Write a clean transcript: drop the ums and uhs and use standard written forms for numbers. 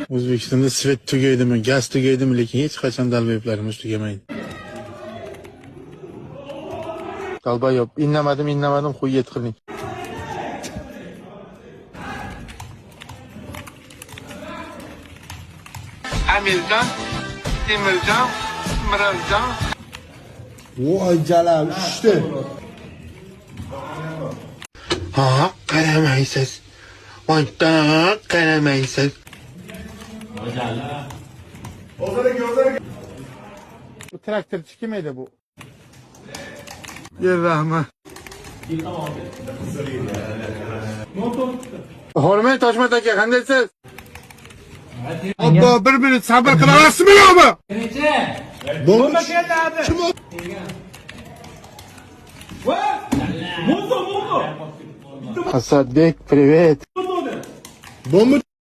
O'zbekistonda svet tugaydimi, gaz tugaydimi, lekin hech qachon dalboyoblarimiz tugamaydi. Dalboyob, innamadim, quyet qiling. Amirjon, Temirjon, Mirojon. Voy jalal, ushdi. Ha, qaramaysiz. Vaqtda qaramaysiz. Bu traktörchi kim edi bu? Yer rahmat. Hurmat Toshmat aka, qandaysiz? Abba bir minut sabr qila olasizmi yo'qmi? Bomba keldi abi. Kim o? Asadbek, привет. Bomba